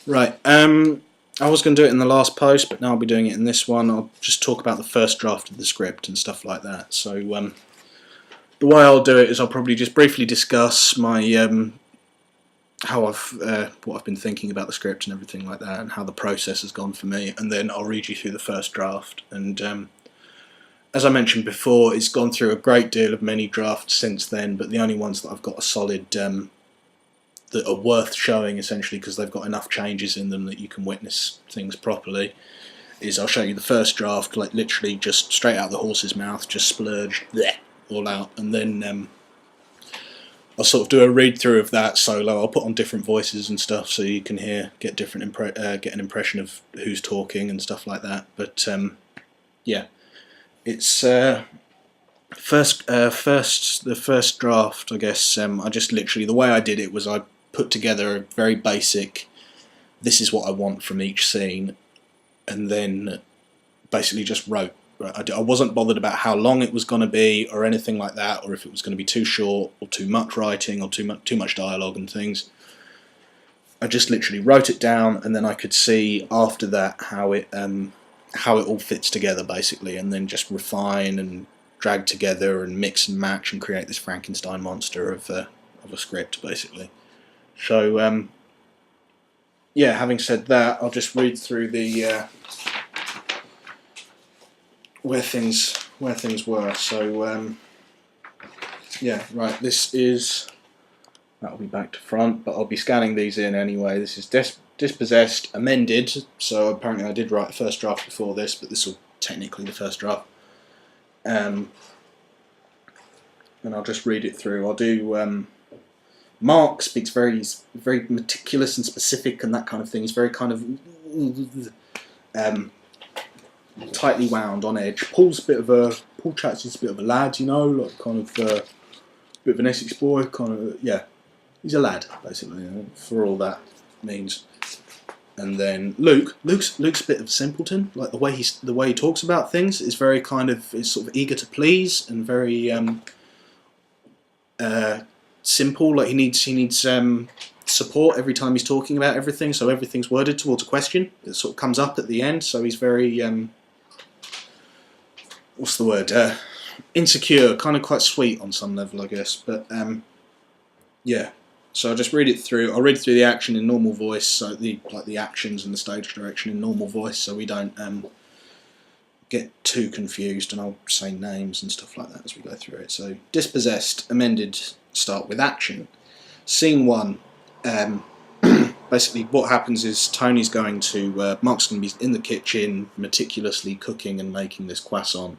Right, I was going to do it in the last post, but now I'll be doing it in this one. I'll just talk about the first draft of the script and stuff like that. So the way I'll do it is I'll probably just briefly discuss my what I've been thinking about the script and everything like that, and how the process has gone for me, and then I'll read you through the first draft. And as I mentioned before, it's gone through a great deal of many drafts since then, but the only ones that I've got a solid that are worth showing, essentially, because they've got enough changes in them that you can witness things properly, is I'll show you the first draft, like literally just straight out of the horse's mouth, just splurged bleh, all out, and then I'll sort of do a read through of that solo. I'll put on different voices and stuff so you can get different get an impression of who's talking and stuff like that. But yeah, it's the first draft, I guess. I just literally, the way I did it was I put together a very basic, this is what I want from each scene, and then basically just wrote. I wasn't bothered about how long it was going to be or anything like that, or if it was going to be too short or too much writing or too much dialogue and things. I just literally wrote it down, and then I could see after that how it all fits together, basically, and then just refine and drag together and mix and match and create this Frankenstein monster of a script, basically. So yeah, having said that, I'll just read through the where things were. So yeah, right, this is, that'll be back to front, but I'll be scanning these in anyway. This is Dispossessed, amended, so apparently I did write a first draft before this, but this will technically the first draft. And I'll just read it through. I'll do Mark speaks very meticulous and specific and that kind of thing. He's very kind of tightly wound, on edge. Paul Chats is a bit of a lad, you know, like kind of a bit of an Essex boy, kind of, yeah. He's a lad, basically, you know, for all that means. And then Luke's a bit of a simpleton. Like the way he talks about things is very kind of, is sort of eager to please and very simple. Like he needs support every time he's talking about everything. So everything's worded towards a question. It sort of comes up at the end. So he's very what's the word? Insecure, kind of quite sweet on some level, I guess. But yeah. So I'll just read it through. I'll read through the action in normal voice, so the actions and the stage direction in normal voice, so we don't get too confused, and I'll say names and stuff like that as we go through it. So Dispossessed, amended, start with action. Scene 1. Basically what happens is Tony's going to, Mark's going to be in the kitchen meticulously cooking and making this croissant.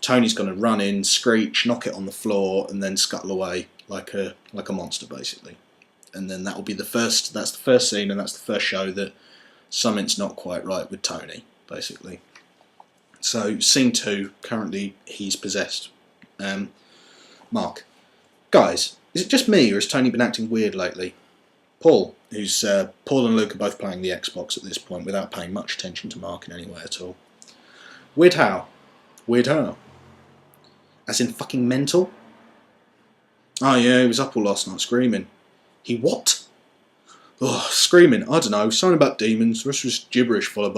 Tony's going to run in, screech, knock it on the floor, and then scuttle away like a monster, basically. And then that will be that's the first scene, and that's the first show that something's not quite right with Tony, basically. So scene 2, currently he's possessed. Mark. Guys, is it just me, or has Tony been acting weird lately? Paul, Paul and Luke are both playing the Xbox at this point without paying much attention to Mark in any way at all. Weird how? Weird how? As in fucking mental? Oh yeah, he was up all last night screaming. He what? Oh, screaming, I don't know, something about demons, the rest was gibberish followed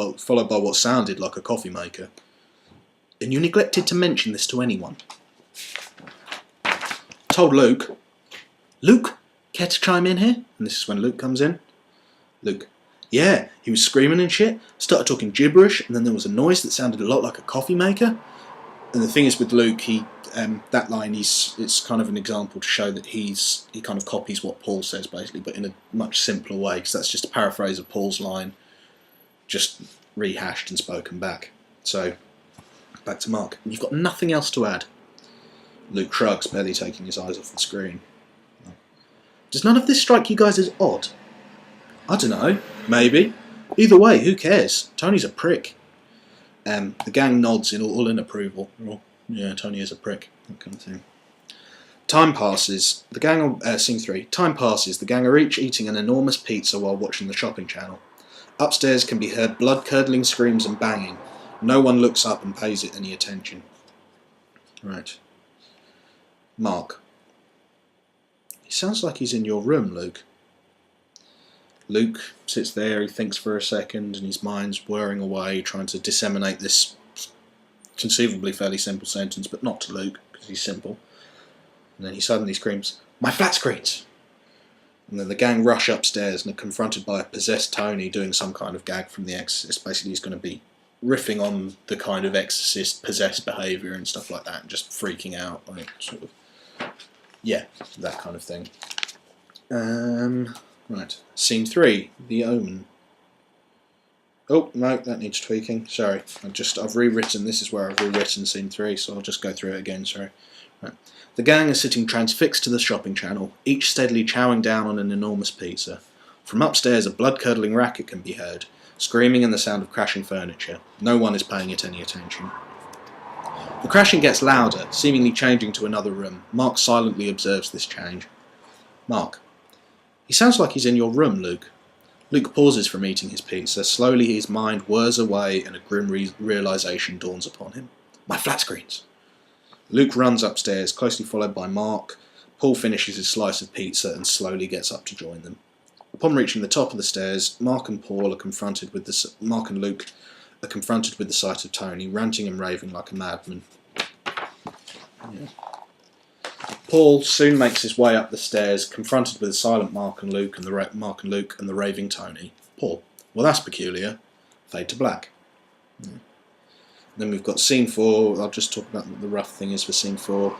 by what sounded like a coffee maker. And you neglected to mention this to anyone. Told Luke. Luke, care to chime in here? And this is when Luke comes in. Luke. Yeah, he was screaming and shit, started talking gibberish, and then there was a noise that sounded a lot like a coffee maker. And the thing is with Luke, that line, it's kind of an example to show that he kind of copies what Paul says, basically, but in a much simpler way, because that's just a paraphrase of Paul's line, just rehashed and spoken back. So, back to Mark. You've got nothing else to add? Luke shrugs, barely taking his eyes off the screen. Does none of this strike you guys as odd? I don't know, maybe. Either way, who cares? Tony's a prick. The gang nods all in approval. Oh, yeah, Tony is a prick, that kind of thing. Time passes. The gang scene 3. Time passes. The gang are each eating an enormous pizza while watching the shopping channel. Upstairs can be heard blood-curdling screams and banging. No one looks up and pays it any attention. Right. Mark. He sounds like he's in your room, Luke. Luke sits there, he thinks for a second, and his mind's whirring away, trying to disseminate this conceivably fairly simple sentence, but not to Luke, because he's simple. And then he suddenly screams, "My flat screens!" And then the gang rush upstairs and are confronted by a possessed Tony doing some kind of gag from The Exorcist. Basically, he's going to be riffing on the kind of Exorcist possessed behaviour and stuff like that, and just freaking out, like, sort of, yeah, that kind of thing. Right, scene 3, The Omen. Oh, no, that needs tweaking. Sorry, I've rewritten, this is where I've rewritten scene 3, so I'll just go through it again, sorry. Right. The gang are sitting transfixed to the shopping channel, each steadily chowing down on an enormous pizza. From upstairs, a blood-curdling racket can be heard, screaming and the sound of crashing furniture. No one is paying it any attention. The crashing gets louder, seemingly changing to another room. Mark silently observes this change. Mark. He sounds like he's in your room, Luke. Luke pauses from eating his pizza. Slowly his mind whirs away and a grim realisation dawns upon him. My flat screens. Luke runs upstairs, closely followed by Mark. Paul finishes his slice of pizza and slowly gets up to join them. Upon reaching the top of the stairs, Mark and Luke are confronted with the sight of Tony, ranting and raving like a madman. Yeah. Paul soon makes his way up the stairs, confronted with the silent Mark and Luke and the raving Tony. Paul, well, that's peculiar. Fade to black. Yeah. Then we've got scene 4. I'll just talk about what the rough thing is for scene 4.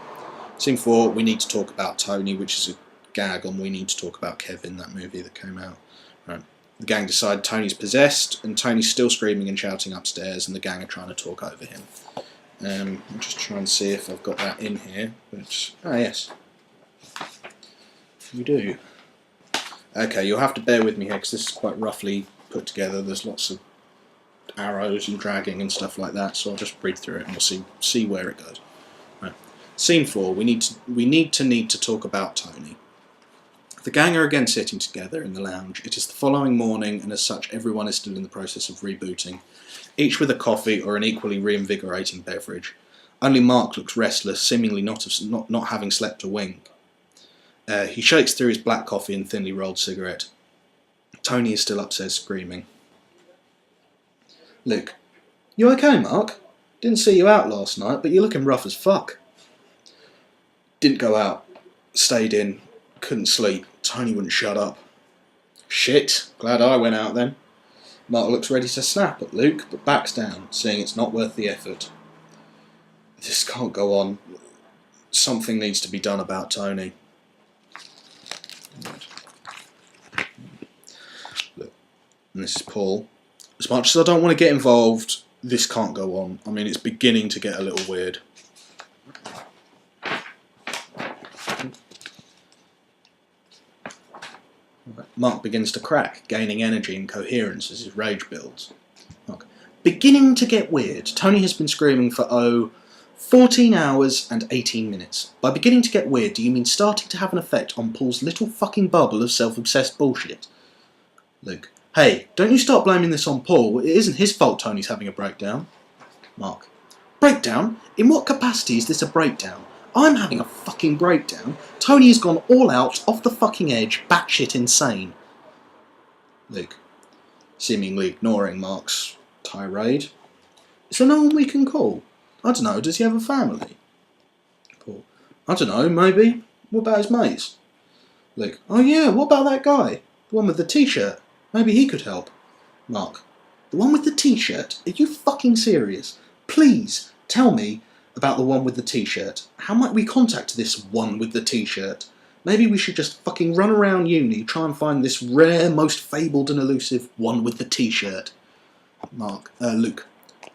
Scene 4, we need to talk about Tony, which is a gag on We Need to Talk About Kevin, that movie that came out. Right. The gang decide Tony's possessed, and Tony's still screaming and shouting upstairs, and the gang are trying to talk over him. I'm just trying to see if I've got that in here. Yes. You do. Okay, you'll have to bear with me here, because this is quite roughly put together. There's lots of arrows and dragging and stuff like that, so I'll just read through it and we'll see where it goes. Right. Scene 4. We need to talk about Tony. The gang are again sitting together in the lounge. It is the following morning, and as such everyone is still in the process of rebooting, each with a coffee or an equally reinvigorating beverage. Only Mark looks restless, seemingly not having slept a wink. He shakes through his black coffee and thinly rolled cigarette. Tony is still upstairs screaming. Luke. You okay, Mark? Didn't see you out last night, but you're looking rough as fuck. Didn't go out. Stayed in. Couldn't sleep. Tony wouldn't shut up. Shit. Glad I went out then. Mark looks ready to snap at Luke, but backs down, saying it's not worth the effort. This can't go on. Something needs to be done about Tony. Look, and this is Paul. As much as I don't want to get involved, this can't go on. I mean, it's beginning to get a little weird. Mark begins to crack, gaining energy and coherence as his rage builds. Mark. Beginning to get weird. Tony has been screaming for, 14 hours and 18 minutes. By beginning to get weird, do you mean starting to have an effect on Paul's little fucking bubble of self-obsessed bullshit? Luke. Hey, don't you start blaming this on Paul. It isn't his fault Tony's having a breakdown. Mark. Breakdown? In what capacity is this a breakdown? I'm having a fucking breakdown. Tony has gone all out, off the fucking edge, batshit insane. Luke. Seemingly ignoring Mark's tirade. Is there no one we can call? I don't know, does he have a family? Paul. I don't know, maybe. What about his mates? Luke. Oh yeah, what about that guy? The one with the t-shirt. Maybe he could help. Mark. The one with the t-shirt? Are you fucking serious? Please, tell me about the one with the t-shirt. How might we contact this one with the t-shirt? Maybe we should just fucking run around uni, try and find this rare, most fabled and elusive one with the t-shirt. Luke.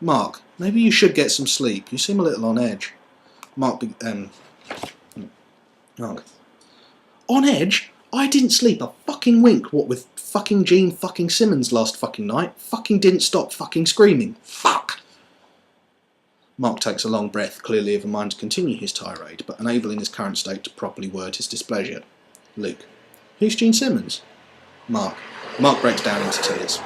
Mark, maybe you should get some sleep. You seem a little on edge. Mark. On edge? I didn't sleep a fucking wink, what with fucking Gene fucking Simmons last fucking night. Fucking didn't stop fucking screaming. Fuck! Mark takes a long breath, clearly of a mind to continue his tirade, but unable in his current state to properly word his displeasure. Luke. Who's Gene Simmons? Mark. Mark breaks down into tears.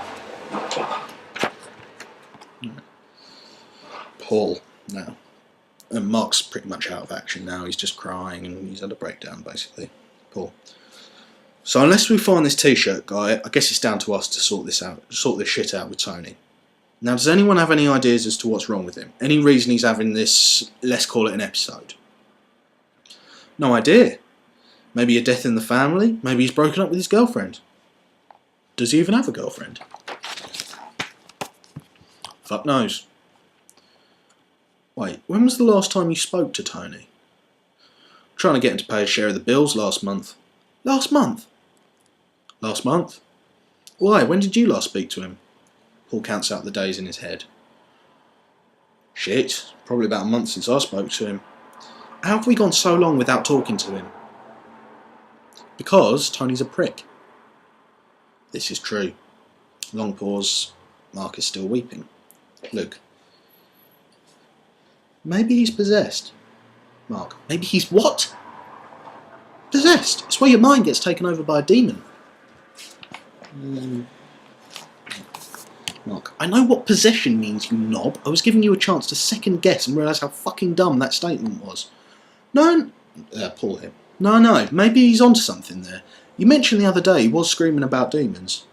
Paul, now. And Mark's pretty much out of action now. He's just crying and he's had a breakdown, basically. Paul. So unless we find this t-shirt guy, I guess it's down to us to sort this shit out with Tony. Now, does anyone have any ideas as to what's wrong with him? Any reason he's having this, let's call it an episode? No idea. Maybe a death in the family? Maybe he's broken up with his girlfriend. Does he even have a girlfriend? Fuck knows. Wait, when was the last time you spoke to Tony? Trying to get him to pay his share of the bills last month. Last month? Last month? Why, when did you last speak to him? Paul counts out the days in his head. Shit, probably about a month since I spoke to him. How have we gone so long without talking to him? Because Tony's a prick. This is true. Long pause. Mark is still weeping. Luke. Maybe he's possessed. Mark. Maybe he's what? Possessed. It's where your mind gets taken over by a demon. Mark. I know what possession means, you knob. I was giving you a chance to second guess and realise how fucking dumb that statement was. No. Paul here. No. Maybe he's onto something there. You mentioned the other day he was screaming about demons.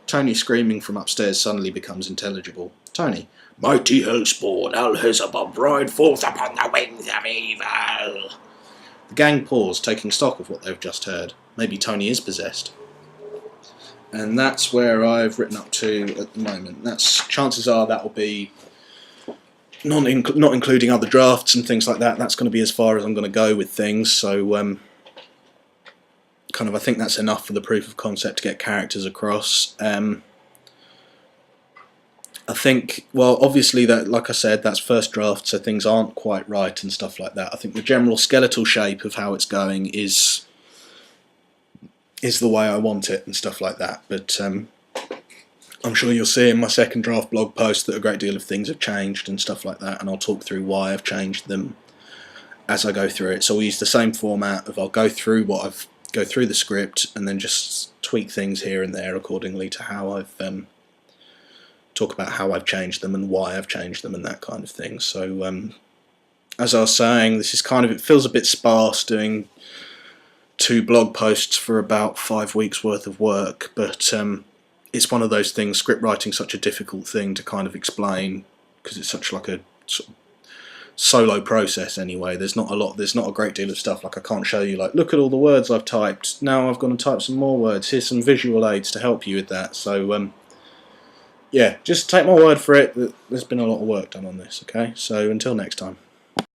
Tony screaming from upstairs suddenly becomes intelligible. Tony. Mighty hellspawn, Alhizabub, ride forth upon the wings of evil. The gang pause, taking stock of what they've just heard. Maybe Tony is possessed. And that's where I've written up to at the moment. That's chances are that will be not including other drafts and things like that. That's going to be as far as I'm going to go with things. So kind of I think that's enough for the proof of concept to get characters across. I think, well, obviously that, like I said, that's first draft, so things aren't quite right and stuff like that. I think the general skeletal shape of how it's going is the way I want it and stuff like that. But I'm sure you'll see in my second draft blog post that a great deal of things have changed and stuff like that, and I'll talk through why I've changed them as I go through it. So I'll use the same format of I'll go through the script and then just tweak things here and there accordingly to how I've talk about how I've changed them and why I've changed them and that kind of thing. So as I was saying, this is kind of, it feels a bit sparse doing 2 blog posts for about 5 weeks worth of work, but it's one of those things, script writing's such a difficult thing to kind of explain because it's such like a sort of solo process anyway. There's not a great deal of stuff, like I can't show you like, look at all the words I've typed, now I've got to type some more words, here's some visual aids to help you with that. So yeah, just take my word for it that there's been a lot of work done on this, okay? So until next time.